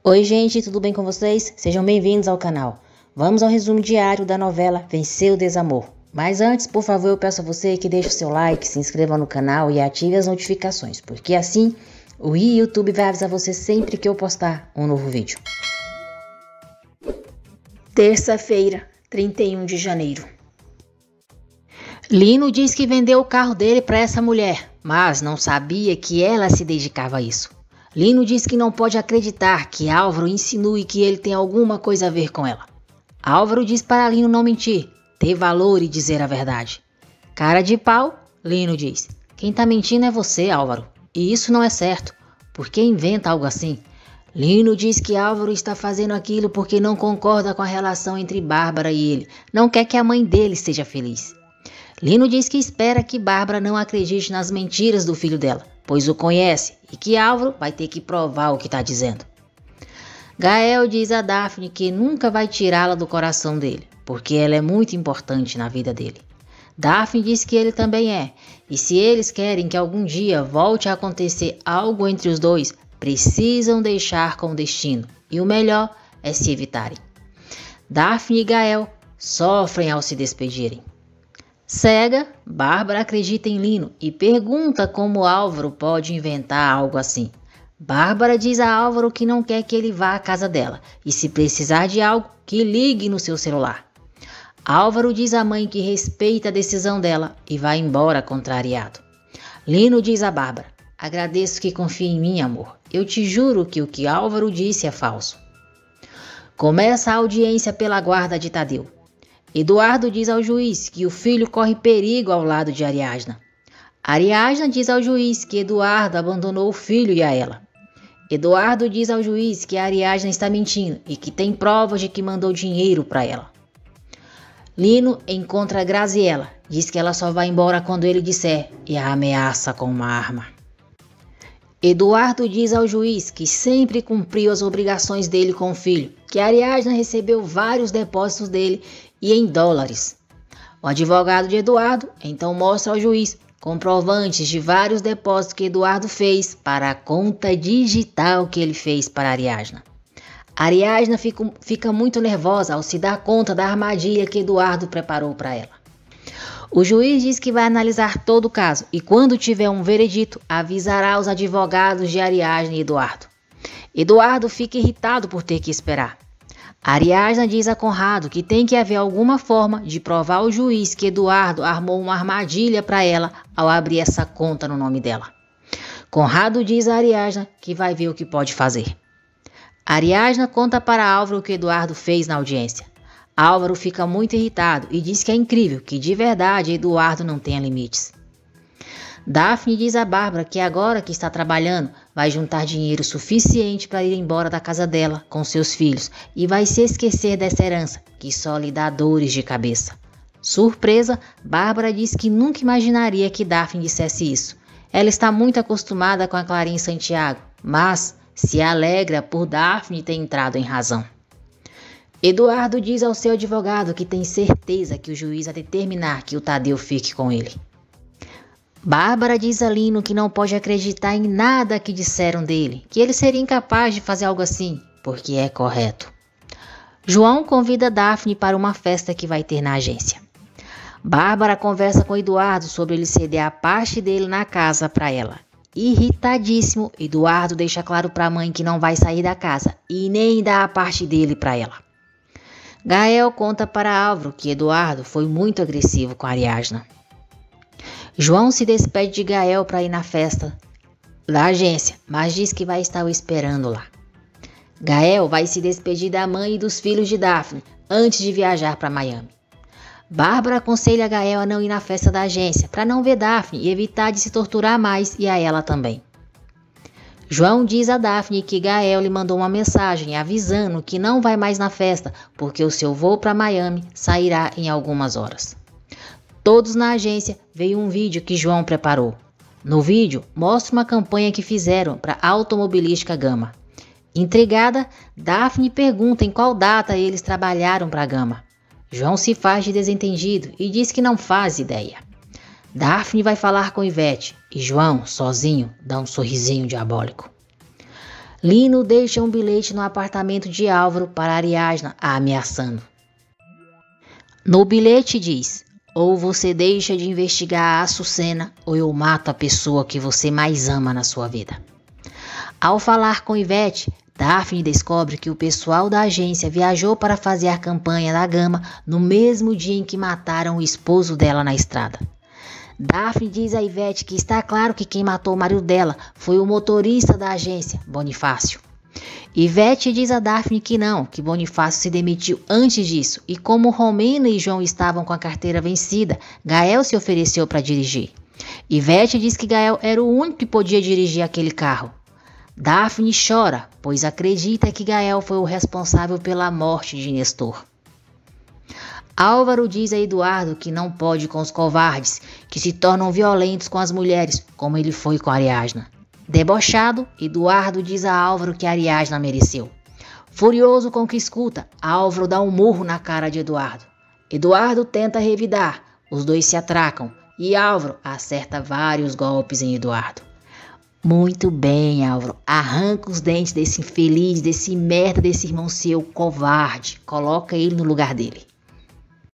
Oi gente, tudo bem com vocês? Sejam bem-vindos ao canal. Vamos ao resumo diário da novela Vencer o Desamor. Mas antes, por favor, eu peço a você que deixe o seu like, se inscreva no canal e ative as notificações, porque assim o YouTube vai avisar você sempre que eu postar um novo vídeo. Terça-feira, 31 de janeiro. Lino diz que vendeu o carro dele para essa mulher, mas não sabia que ela se dedicava a isso. Lino diz que não pode acreditar que Álvaro insinue que ele tem alguma coisa a ver com ela. Álvaro diz para Lino não mentir, ter valor e dizer a verdade. Cara de pau, Lino diz. Quem tá mentindo é você, Álvaro. E isso não é certo. Por que inventa algo assim? Lino diz que Álvaro está fazendo aquilo porque não concorda com a relação entre Bárbara e ele. Não quer que a mãe dele seja feliz. Lino diz que espera que Bárbara não acredite nas mentiras do filho dela, pois o conhece e que Álvaro vai ter que provar o que está dizendo. Gael diz a Daphne que nunca vai tirá-la do coração dele, porque ela é muito importante na vida dele. Daphne diz que ele também é, e se eles querem que algum dia volte a acontecer algo entre os dois, precisam deixar com o destino, e o melhor é se evitarem. Daphne e Gael sofrem ao se despedirem. Cega, Bárbara acredita em Lino e pergunta como Álvaro pode inventar algo assim. Bárbara diz a Álvaro que não quer que ele vá à casa dela e, se precisar de algo, que ligue no seu celular. Álvaro diz à mãe que respeita a decisão dela e vai embora contrariado. Lino diz a Bárbara: agradeço que confie em mim, amor. Eu te juro que o que Álvaro disse é falso. Começa a audiência pela guarda de Tadeu. Eduardo diz ao juiz que o filho corre perigo ao lado de Ariadna. Ariadna diz ao juiz que Eduardo abandonou o filho e a ela. Eduardo diz ao juiz que a Ariadna está mentindo e que tem provas de que mandou dinheiro para ela. Lino encontra Graziella, diz que ela só vai embora quando ele disser e a ameaça com uma arma. Eduardo diz ao juiz que sempre cumpriu as obrigações dele com o filho, que Ariadna recebeu vários depósitos dele e em dólares. O advogado de Eduardo então mostra ao juiz comprovantes de vários depósitos que Eduardo fez para a conta digital que ele fez para Ariadna. Ariadna fica muito nervosa ao se dar conta da armadilha que Eduardo preparou para ela. O juiz diz que vai analisar todo o caso e, quando tiver um veredito, avisará os advogados de Ariadna e Eduardo. Eduardo fica irritado por ter que esperar. Ariadna diz a Conrado que tem que haver alguma forma de provar ao juiz que Eduardo armou uma armadilha para ela ao abrir essa conta no nome dela. Conrado diz a Ariadna que vai ver o que pode fazer. Ariadna conta para Álvaro o que Eduardo fez na audiência. Álvaro fica muito irritado e diz que é incrível que de verdade Eduardo não tenha limites. Daphne diz a Bárbara que agora que está trabalhando, vai juntar dinheiro suficiente para ir embora da casa dela com seus filhos e vai se esquecer dessa herança que só lhe dá dores de cabeça. Surpresa, Bárbara diz que nunca imaginaria que Daphne dissesse isso. Ela está muito acostumada com a Clarinha Santiago, mas se alegra por Daphne ter entrado em razão. Eduardo diz ao seu advogado que tem certeza que o juiz vai determinar que o Tadeu fique com ele. Bárbara diz a Lino que não pode acreditar em nada que disseram dele, que ele seria incapaz de fazer algo assim, porque é correto. João convida Daphne para uma festa que vai ter na agência. Bárbara conversa com Eduardo sobre ele ceder a parte dele na casa para ela. Irritadíssimo, Eduardo deixa claro para a mãe que não vai sair da casa e nem dá a parte dele para ela. Gael conta para Álvaro que Eduardo foi muito agressivo com Ariadna. João se despede de Gael para ir na festa da agência, mas diz que vai estar o esperando lá. Gael vai se despedir da mãe e dos filhos de Daphne antes de viajar para Miami. Bárbara aconselha Gael a não ir na festa da agência para não ver Daphne e evitar de se torturar mais e a ela também. João diz a Daphne que Gael lhe mandou uma mensagem avisando que não vai mais na festa porque o seu voo para Miami sairá em algumas horas. Todos na agência veem um vídeo que João preparou. No vídeo, mostra uma campanha que fizeram para a automobilística Gama. Intrigada, Daphne pergunta em qual data eles trabalharam para a Gama. João se faz de desentendido e diz que não faz ideia. Daphne vai falar com Ivete e João, sozinho, dá um sorrisinho diabólico. Lino deixa um bilhete no apartamento de Álvaro para Ariadna, a ameaçando. No bilhete diz: ou você deixa de investigar a Açucena, ou eu mato a pessoa que você mais ama na sua vida. Ao falar com Ivete, Daphne descobre que o pessoal da agência viajou para fazer a campanha da Gama no mesmo dia em que mataram o esposo dela na estrada. Daphne diz a Ivete que está claro que quem matou o marido dela foi o motorista da agência, Bonifácio. Ivete diz a Daphne que não, que Bonifácio se demitiu antes disso e como Romena e João estavam com a carteira vencida, Gael se ofereceu para dirigir. Ivete diz que Gael era o único que podia dirigir aquele carro. Daphne chora, pois acredita que Gael foi o responsável pela morte de Nestor. Álvaro diz a Eduardo que não pode com os covardes, que se tornam violentos com as mulheres, como ele foi com Ariadna. Debochado, Eduardo diz a Álvaro que Ariadna mereceu. Furioso com o que escuta, Álvaro dá um murro na cara de Eduardo. Eduardo tenta revidar, os dois se atracam e Álvaro acerta vários golpes em Eduardo. Muito bem, Álvaro. Arranca os dentes desse infeliz, desse merda, desse irmão seu covarde. Coloca ele no lugar dele.